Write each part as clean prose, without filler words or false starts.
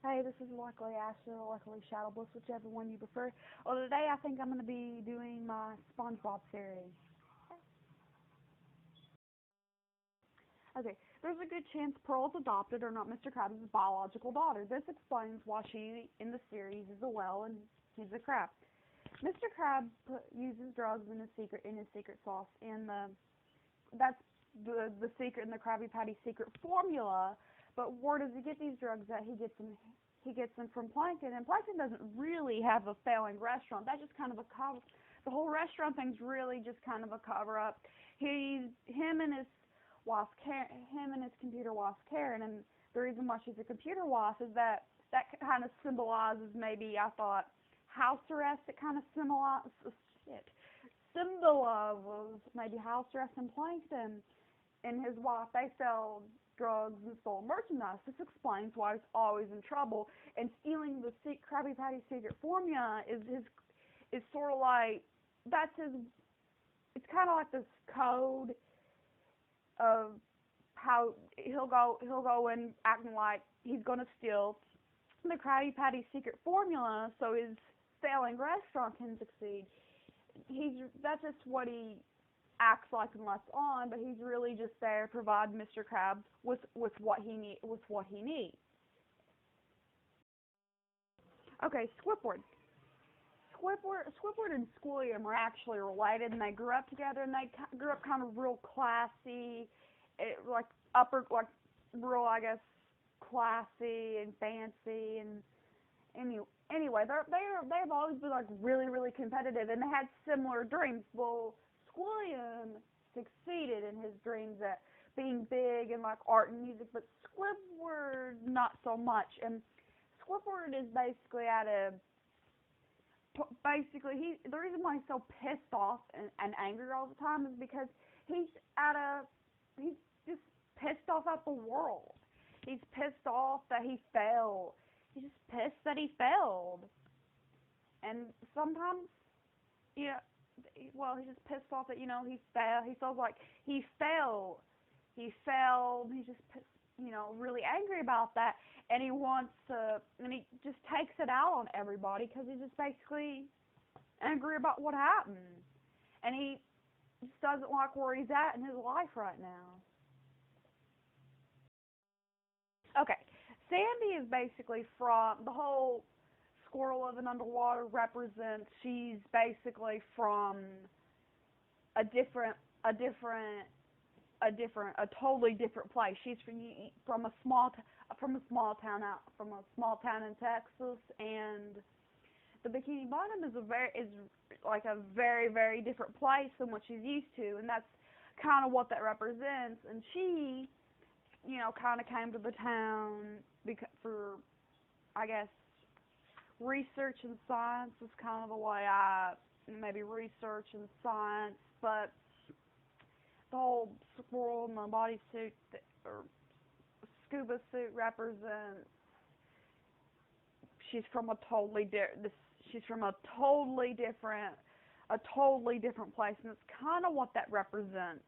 Hey, this is Luckily Ashley or Luckily Shadowbliss, whichever one you prefer. Well, today I think I'm going to be doing my Spongebob theory. Okay, there's a good chance Pearl's adopted or not Mr. Krabs' biological daughter. This explains why she, in the series, is a whale and he's a crab. Mr. Krabs uses drugs in his secret sauce, and that's the secret in the Krabby Patty secret formula. But where does he get these drugs at? He gets them from Plankton, and Plankton doesn't really have a failing restaurant. That's just kind of a cover. The whole restaurant thing's really just kind of a cover up. Him and his computer wife Karen, and the reason why she's a computer wife is that kind of symbolizes, maybe I thought, house arrest. It kind of symbolizes maybe house arrest in Plankton and his wife. They sell drugs and stole merchandise. This explains why he's always in trouble. And stealing the Krabby Patty secret formula is sort of like, that's his. It's kind of like this code of how he'll go in acting like he's gonna steal the Krabby Patty secret formula so his failing restaurant can succeed. That's just what he acts like and lets on, but he's really just there to provide Mr. Krabs with what he needs. Okay, Squidward and Squilliam are actually related, and they grew up together, and they grew up kind of real classy, like real, I guess, classy and fancy, and anyway, they've always been like really really competitive, and they had similar dreams. Well, Squilliam succeeded in his dreams at being big and like art and music, but Squidward not so much. And Squidward is the reason why he's so pissed off and angry all the time is because he's just pissed off at the world. He's pissed off that he failed. He's just pissed that he failed. And sometimes, yeah, well, he's just pissed off that, he failed. He feels like he failed. He failed. He's just pissed, really angry about that. And he just takes it out on everybody because he's just basically angry about what happened. And he just doesn't like where he's at in his life right now. Okay, Sandy is basically from the whole squirrel living underwater represents. She's basically from a totally different place. She's from a small town in Texas, and the Bikini Bottom is like a very very different place than what she's used to, and that's kind of what that represents. And she, kind of came to the town for, I guess, research and science is kind of the way I maybe research and science, but the whole squirrel in the bodysuit or scuba suit represents she's from a totally different place, and it's kind of what that represents.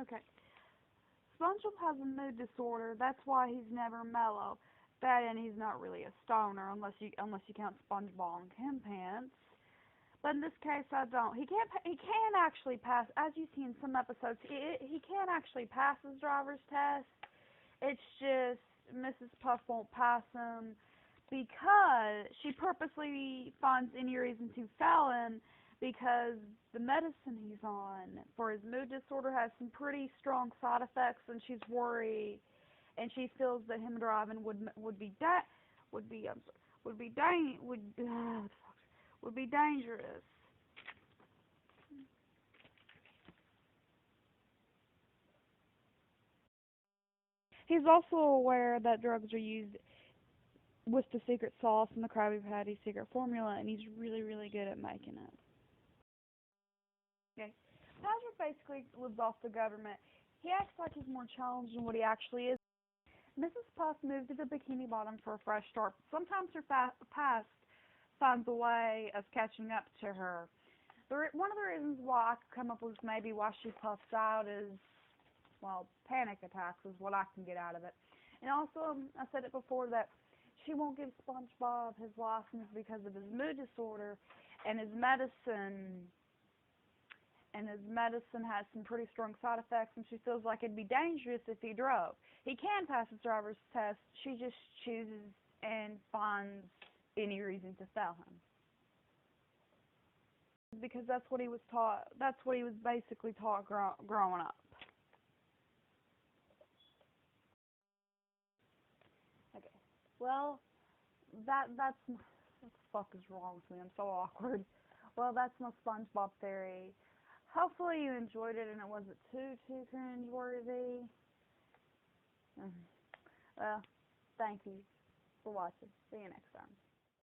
Okay. SpongeBob has a mood disorder. That's why he's never mellow. That, and he's not really a stoner unless you count SpongeBob and Kim Pants. But in this case, I don't. He can actually pass, as you see in some episodes. He can actually pass his driver's test. It's just Mrs. Puff won't pass him because she purposely finds any reason to fail him, because the medicine he's on for his mood disorder has some pretty strong side effects, and she's worried, and she feels that him driving would be dangerous. He's also aware that drugs are used with the secret sauce and the Krabby Patty secret formula, and he's really really good at making it. Okay. Patrick basically lives off the government. He acts like he's more challenged than what he actually is. Mrs. Puff moved to the Bikini Bottom for a fresh start, but sometimes her past finds a way of catching up to her. One of the reasons why I could come up with maybe why she puffs out is well, panic attacks is what I can get out of it. And also, I said it before that she won't give SpongeBob his license because of his mood disorder, and his medicine has some pretty strong side effects, and she feels like it'd be dangerous if he drove. He can pass his driver's test. She just chooses and finds any reason to fail him. Because that's what he was taught. That's what he was basically taught growing up. Okay. Well, that's what the fuck is wrong with me? I'm so awkward. Well, that's my SpongeBob theory. Hopefully you enjoyed it and it wasn't too cringe-worthy. Well, thank you for watching. See you next time.